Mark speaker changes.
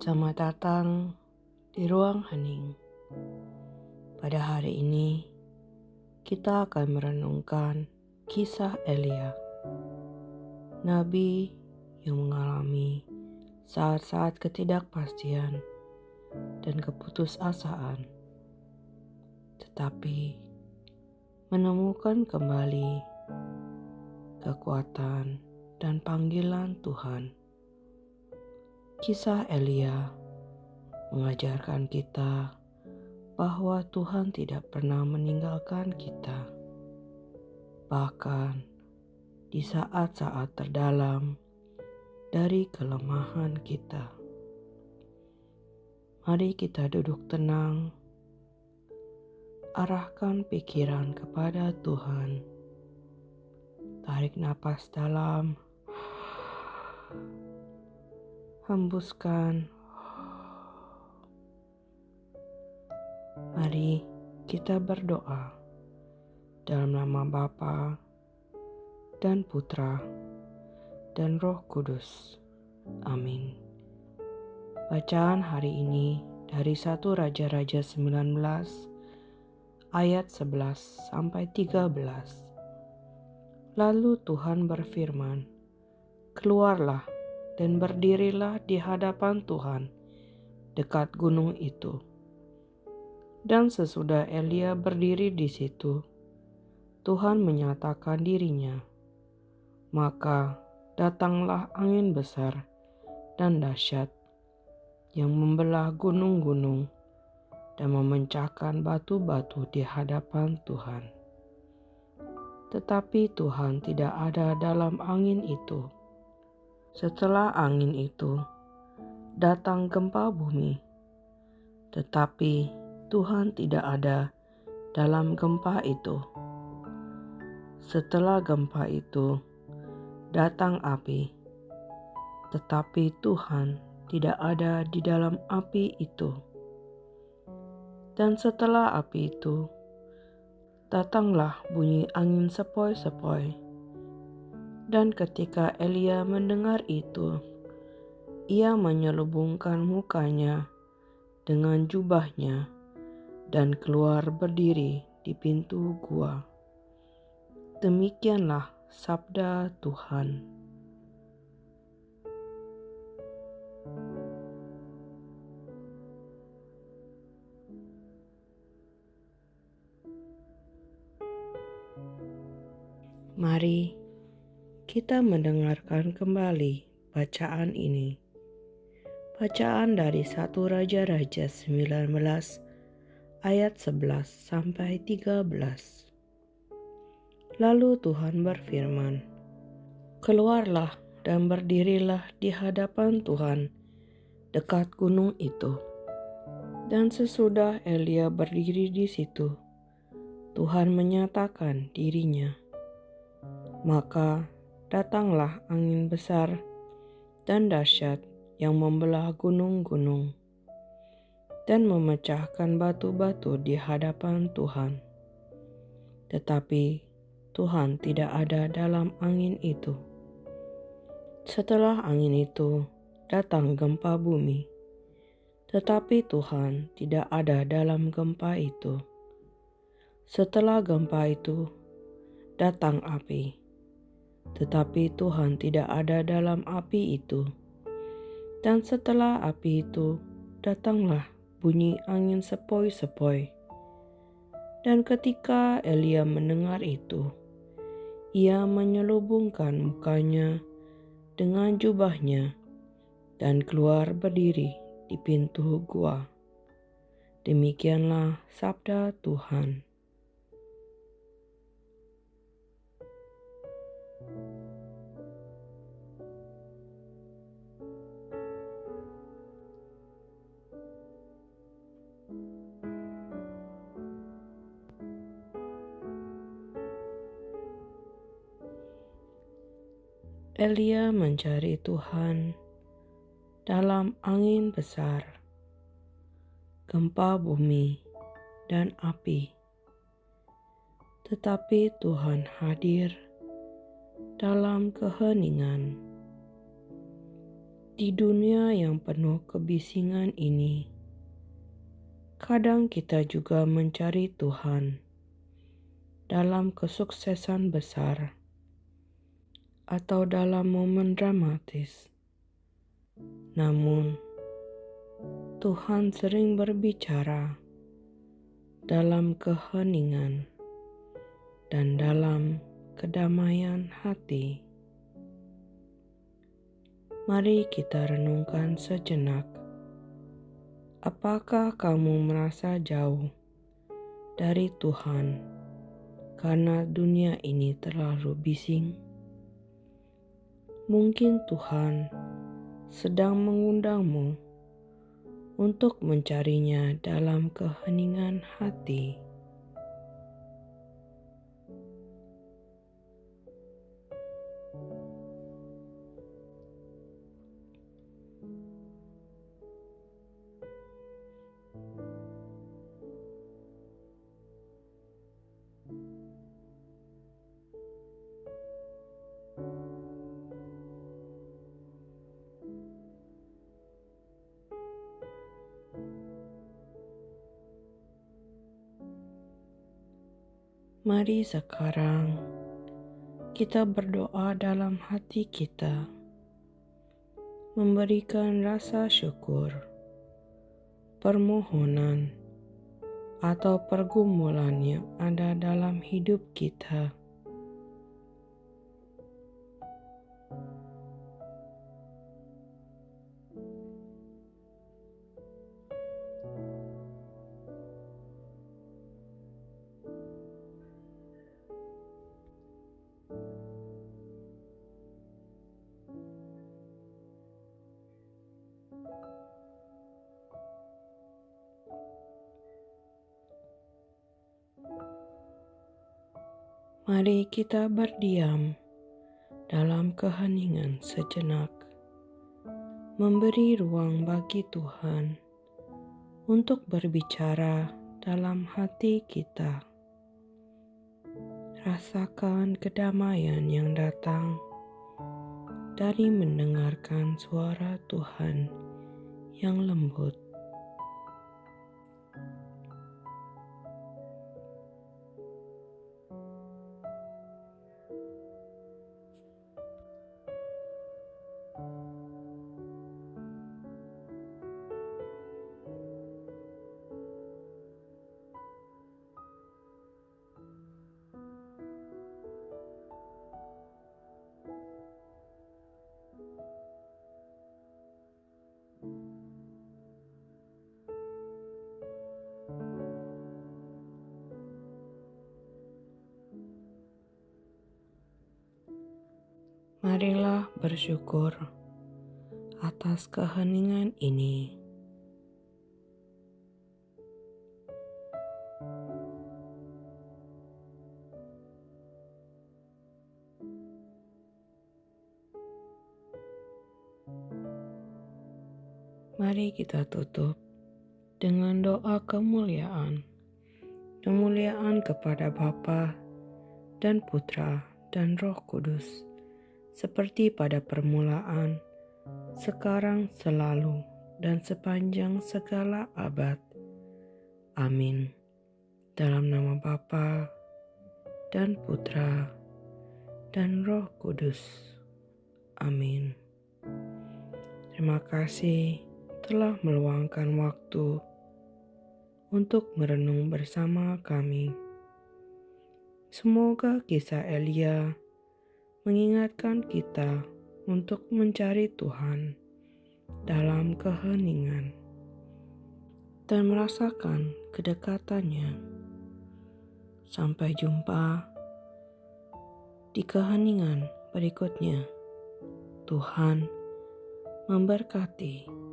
Speaker 1: Selamat datang di ruang hening. Pada hari ini, kita akan merenungkan kisah Elia, nabi yang mengalami saat-saat ketidakpastian dan keputusasaan, tetapi menemukan kembali kekuatan dan panggilan Tuhan. Kisah Elia mengajarkan kita bahwa Tuhan tidak pernah meninggalkan kita, bahkan di saat-saat terdalam dari kelemahan kita. Mari kita duduk tenang, arahkan pikiran kepada Tuhan. Tarik napas dalam, hembuskan. Mari kita berdoa dalam nama Bapa dan Putra dan Roh Kudus. Amin. Bacaan hari ini dari 1 Raja-Raja 19 ayat 11 sampai 13. Lalu Tuhan berfirman, "Keluarlah dan berdirilah di hadapan Tuhan dekat gunung itu." Dan sesudah Elia berdiri di situ, Tuhan menyatakan dirinya. Maka datanglah angin besar dan dahsyat yang membelah gunung-gunung dan memecahkan batu-batu di hadapan Tuhan. Tetapi Tuhan tidak ada dalam angin itu. Setelah angin itu, datang gempa bumi. Tetapi Tuhan tidak ada dalam gempa itu. Setelah gempa itu, datang api. Tetapi Tuhan tidak ada di dalam api itu. Dan setelah api itu, datanglah bunyi angin sepoi-sepoi. Dan ketika Elia mendengar itu, ia menyelubungkan mukanya dengan jubahnya dan keluar berdiri di pintu gua. Demikianlah sabda Tuhan. Mari kita mendengarkan kembali bacaan ini. Bacaan dari 1 Raja-Raja 19 ayat 11 sampai 13. Lalu Tuhan berfirman, "Keluarlah dan berdirilah di hadapan Tuhan dekat gunung itu." Dan sesudah Elia berdiri di situ, Tuhan menyatakan dirinya. Maka datanglah angin besar dan dahsyat yang membelah gunung-gunung dan memecahkan batu-batu di hadapan Tuhan. Tetapi Tuhan tidak ada dalam angin itu. Setelah angin itu, datang gempa bumi. Tetapi Tuhan tidak ada dalam gempa itu. Setelah gempa itu, datang api. Tetapi Tuhan tidak ada dalam api itu. Dan setelah api itu, datanglah bunyi angin sepoi-sepoi. Dan ketika Elia mendengar itu, ia menyelubungkan mukanya dengan jubahnya dan keluar berdiri di pintu gua. Demikianlah sabda Tuhan. Elia mencari Tuhan dalam angin besar, gempa bumi, dan api. Tetapi Tuhan hadir dalam keheningan. Di dunia yang penuh kebisingan ini, kadang kita juga mencari Tuhan dalam kesuksesan besar atau dalam momen dramatis. Namun, Tuhan sering berbicara dalam keheningan dan dalam kedamaian hati. Mari kita renungkan sejenak. Apakah kamu merasa jauh dari Tuhan karena dunia ini terlalu bising? Mungkin Tuhan sedang mengundangmu untuk mencarinya dalam keheningan hati. Mari sekarang kita berdoa dalam hati kita, memberikan rasa syukur, permohonan, atau pergumulan yang ada dalam hidup kita. Mari kita berdiam dalam keheningan sejenak, memberi ruang bagi Tuhan untuk berbicara dalam hati kita. Rasakan kedamaian yang datang dari mendengarkan suara Tuhan yang lembut. Marilah bersyukur atas keheningan ini. Mari kita tutup dengan doa kemuliaan. Kemuliaan kepada Bapa dan Putra dan Roh Kudus, seperti pada permulaan, sekarang, selalu, dan sepanjang segala abad. Amin. Dalam nama Bapa dan Putra dan Roh Kudus. Amin. Terima kasih telah meluangkan waktu untuk merenung bersama kami. Semoga kisah Elia mengingatkan kita untuk mencari Tuhan dalam keheningan dan merasakan kedekatannya. Sampai jumpa di keheningan berikutnya. Tuhan memberkati.